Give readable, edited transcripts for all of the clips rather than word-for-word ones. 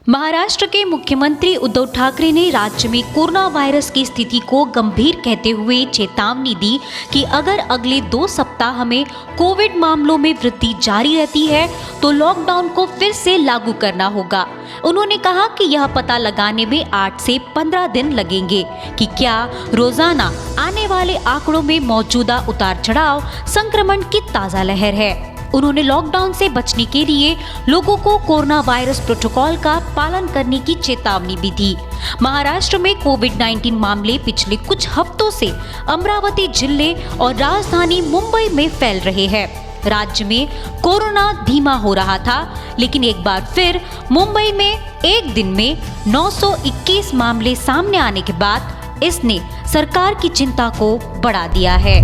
महाराष्ट्र के मुख्यमंत्री उद्धव ठाकरे ने राज्य में कोरोना वायरस की स्थिति को गंभीर कहते हुए चेतावनी दी कि अगर अगले 2 सप्ताह में कोविड मामलों में वृद्धि जारी रहती है तो लॉकडाउन को फिर से लागू करना होगा। उन्होंने कहा कि यह पता लगाने में 8 से 15 दिन लगेंगे कि क्या रोजाना आने वाले आंकड़ों में मौजूदा उतार चढ़ाव संक्रमण की ताजा लहर है। उन्होंने लॉकडाउन से बचने के लिए लोगों को कोरोना वायरस प्रोटोकॉल का पालन करने की चेतावनी भी दी। महाराष्ट्र में कोविड-19 मामले पिछले कुछ हफ्तों से अमरावती जिले और राजधानी मुंबई में फैल रहे हैं। राज्य में कोरोना धीमा हो रहा था, लेकिन एक बार फिर मुंबई में एक दिन में 921 मामले सामने आने के बाद इसने सरकार की चिंता को बढ़ा दिया है।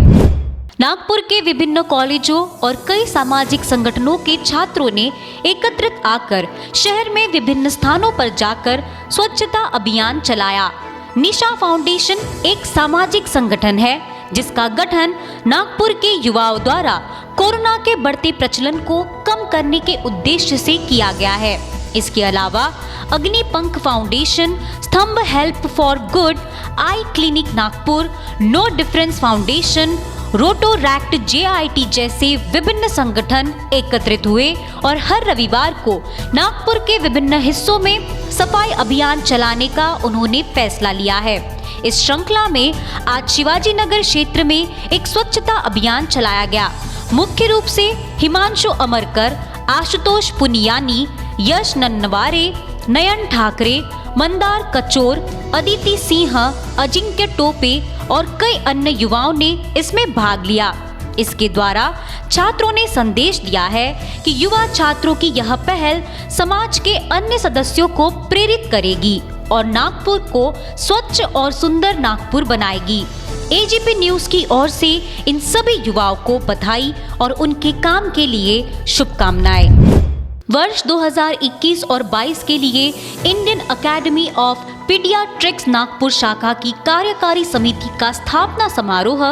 नागपुर के विभिन्न कॉलेजों और कई सामाजिक संगठनों के छात्रों ने एकत्रित आकर शहर में विभिन्न स्थानों पर जाकर स्वच्छता अभियान चलाया। निशा फाउंडेशन एक सामाजिक संगठन है जिसका गठन नागपुर के युवाओं द्वारा कोरोना के बढ़ते प्रचलन को कम करने के उद्देश्य से किया गया है। इसके अलावा Agnipankh foundation, Stambh help for good, eye clinic Nagpur, no difference foundation, Rotaract JIT जैसे विभिन्न संगठन एकत्रित हुए और हर रविवार को नागपुर के विभिन्न हिस्सों में सफाई अभियान चलाने का उन्होंने फैसला लिया है। इस श्रृंखला में आज शिवाजी नगर क्षेत्र में एक स्वच्छता अभियान चलाया गया। मुख्य रूप से हिमांशु अमरकर, आशुतोष पुनियानी, यश नन्नवारे, नयन ठाकरे, मंदार कचोर, अदिति सिंह, अजिंक्य टोपे और कई अन्य युवाओं ने इसमें भाग लिया। इसके द्वारा छात्रों ने संदेश दिया है कि युवा छात्रों की यह पहल समाज के अन्य सदस्यों को प्रेरित करेगी और नागपुर को स्वच्छ और सुंदर नागपुर बनाएगी। AGP न्यूज की ओर से इन सभी युवाओं को बधाई और उनके काम के लिए शुभकामनाएं। वर्ष 2021 और 22 के लिए Indian academy of paediatrics Nagpur शाखा की कार्यकारी समिति का स्थापना समारोह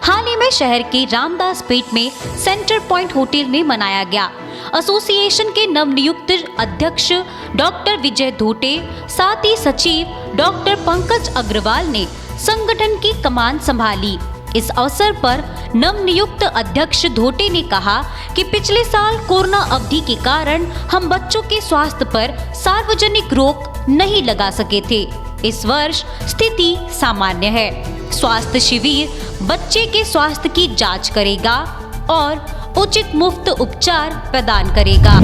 हाल ही में शहर के रामदास पेट में सेंटर पॉइंट होटल में मनाया गया। एसोसिएशन के नवनियुक्त अध्यक्ष डॉक्टर विजय धोटे, साथ ही सचिव डॉक्टर पंकज अग्रवाल ने संगठन की कमान संभाली। इस अवसर पर नवनियुक्त अध्यक्ष धोटे ने कहा कि पिछले साल कोरोना अवधि के कारण हम बच्चों के स्वास्थ्य पर सार्वजनिक रोक नहीं लगा सके थे। इस वर्ष स्थिति सामान्य है। स्वास्थ्य शिविर बच्चे के स्वास्थ्य की जांच करेगा और उचित मुफ्त उपचार प्रदान करेगा।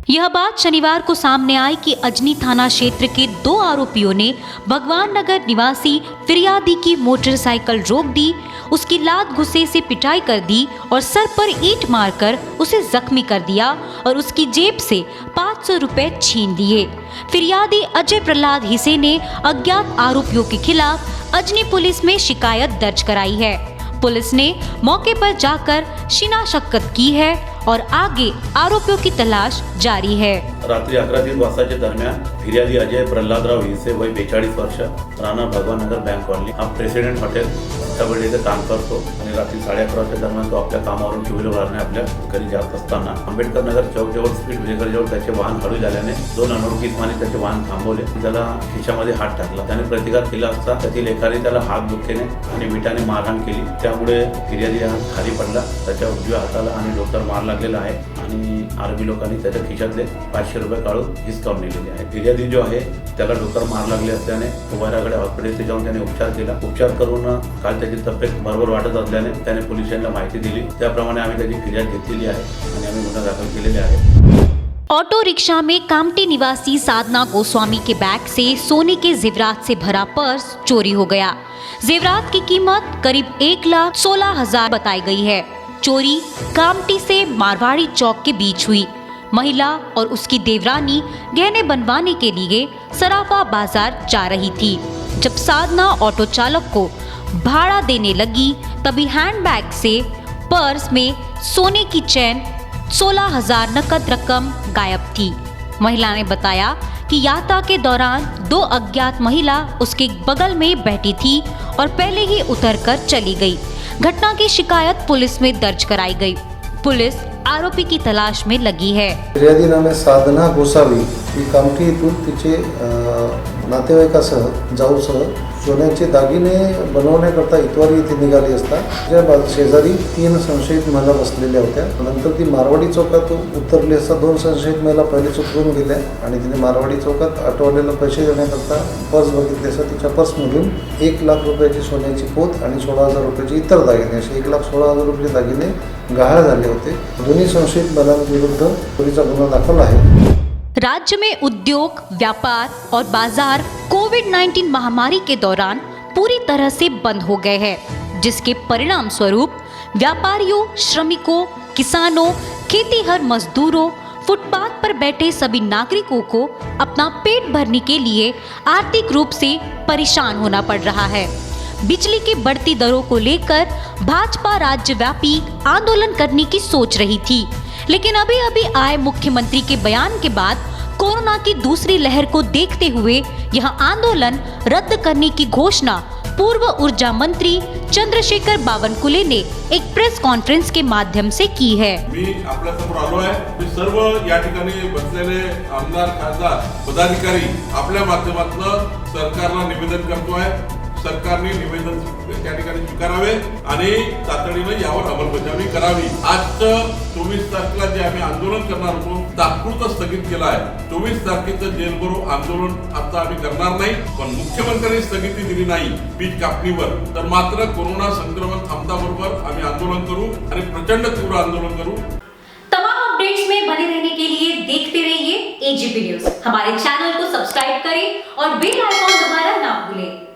यह बात शनिवार को सामने आई कि अजनी थाना क्षेत्र के 2 आरोपियों ने भगवान नगर निवासी फिरियादी की मोटरसाइकिल रोक दी, उसकी लात घुसे से पिटाई कर दी और सर पर ईंट मारकर उसे जख्मी कर दिया और उसकी जेब से 500 रुपए छीन लिए। फिरियादी अजय प्रहलाद हिसे ने अज्ञात आरोपियों के खिलाफ अजनी पुलिस में शिकायत दर्ज कराई है। पुलिस ने मौके पर जाकर शिनाख्त की है और आगे आरोपियों की तलाश जारी है। रात्री 11:30 वाजताच्या दरम्यान फिर्यादी अजय प्रल्हादराव हिसे वय 42 वर्ष, राहणार भगवाननगर बँक कॉलनी, हा प्रेसिडेंट हॉटेल सीताबर्डी इथे काम करतो आणि रात्री 11:30 दरम्यान तो आपल्या कामावरून 2 व्हीलरने आपल्या घरी जात असताना आंबेडकर नगर चौक जवळ स्पीड ब्रेकर जवळ त्याचे वाहन हळू झाल्याने 2 अनोळखी इसमांनी त्याचे वाहन थांबवले। त्याला खिशामध्ये हात टाकला। त्याने प्रतिकार केला असता त्यातील एकाने त्याला हात दुखेने आणि विटाने मारहाण केली। त्यामुळे फिर्यादी हा खाली पडला। त्याच्या उजव्या हाताला आणि डोक्यावर मार लागलेला आहे आणि आर्मी लोकांनी त्याच्या खिशातले 500 रुपये काढून हिसकावून नेलेले आहे। फिर्यादी जो आहे त्याला डोक्यावर मार लागले असल्याने उभाराकडे हॉस्पिटलमध्ये जाऊन त्याने उपचार केला। उपचार करून काल त्याची तब्येत बरोबर वाटत असल्याने त्याने पोलिसांना माहिती दिली। त्याप्रमाणे आम्ही त्याची फिर्याद घेतलेली आहे आणि आम्ही गुन्हा दाखल केलेले आहे। ऑटो रिक्शा में कामटी निवासी साधना गोस्वामी के बैग से सोने के जेवरात से भरा पर्स चोरी हो गया। जेवरात की कीमत करीब 1,16,000 बताई गई है। चोरी कामटी से मारवाड़ी चौक के बीच हुई। महिला और उसकी देवरानी गहने बनवाने के लिए सराफा बाजार जा रही थी। जब साधना ऑटो चालक को भाड़ा देने लगी तभी हैंडबैग से पर्स में सोने की चेन 16,000 नकद रकम गायब थी। महिला ने बताया कि यात्रा के दौरान 2 अज्ञात महिला उसके बगल में बैठी थी और पहले ही उतरकर चली गई। घटना की शिकायत पुलिस में दर्ज कराई गई। पुलिस आरोपी की तलाश में लगी है। फिर्यादी नाम आहे साधना गोसावी. ती कामठी येथून तिचे नातेवाईकासह जाऊसह सोन्याचे दागिने बनवण्याकरता इतवारी येथे निघाली असता त्या शेजारी 3 संशयित महिला बसलेल्या होत्या. नंतर ती मारवाडी चौकात उतरली असता 2 संशयित महिला पहिलेच उतरून गेल्या आणि तिने मारवाडी चौकात ऑटोवाल्याला पैसे देण्याकरता पर्स बघितली असता तिच्या पर्समधून 1 लाख रुपयाची सोन्याची पोत आणि 16,000 रुपयाचे इतर दागिने असे 1,16,000 रुपये दागिने गहाळ झाले होते. दोन्ही संशयित महिलांविरुद्ध चोरीचा गुन्हा दाखल आहे. राज्य में उद्योग, व्यापार और बाजार कोविड-19 महामारी के दौरान पूरी तरह से बंद हो गए हैं, जिसके परिणाम स्वरूप व्यापारियों, श्रमिकों, किसानों, खेतीहर मजदूरों, फुटपाथ पर बैठे सभी नागरिकों को अपना पेट भरने के लिए आर्थिक रूप से परेशान होना पड़ रहा है। बिजली की बढ़ती दरों को लेकर भाजपा राज्यव्यापी आंदोलन करने की सोच रही थी, लेकिन अभी अभी आए मुख्यमंत्री के बयान के बाद कोरोना की दूसरी लहर को देखते हुए यह आंदोलन रद्द करने की घोषणा पूर्व ऊर्जा मंत्री चंद्रशेखर बावनकुळे ने एक प्रेस कॉन्फ्रेंस के माध्यम से की है. मी आपल्या समोर आलो आहे. मी सर्व या ठिकाणी बसलेले आमदार, खासदार, पदाधिकारी आपल्या माध्यमातून सरकारला निवेदन करतो आहे. सरकारने निवेदन त्या ठिकाणी स्वीकारावे आणि तातडीने यावर अंमलबजावणी करावी. आजचं 24 तारखेला जे आम्ही आंदोलन करणार होतो तात्पुरतं स्थगित केलं आहे. 24 तारखेचं जेल भरो आंदोलन आता आम्ही करणार नाही. पण मुख्यमंत्र्यांनी स्थगिती दिली नाही बीज कापणीवर, तर मात्र कोरोना संक्रमण थांबताबरोबर आम्ही आंदोलन करू आणि प्रचंड तीव्र आंदोलन करू. तमाम अपडेट्स में बने रहने के लिए देखते रहिए एजीपी न्यूज. हमारे चैनल को सब्सक्राइब करें और बेल आइकॉन दबाना ना भूलें.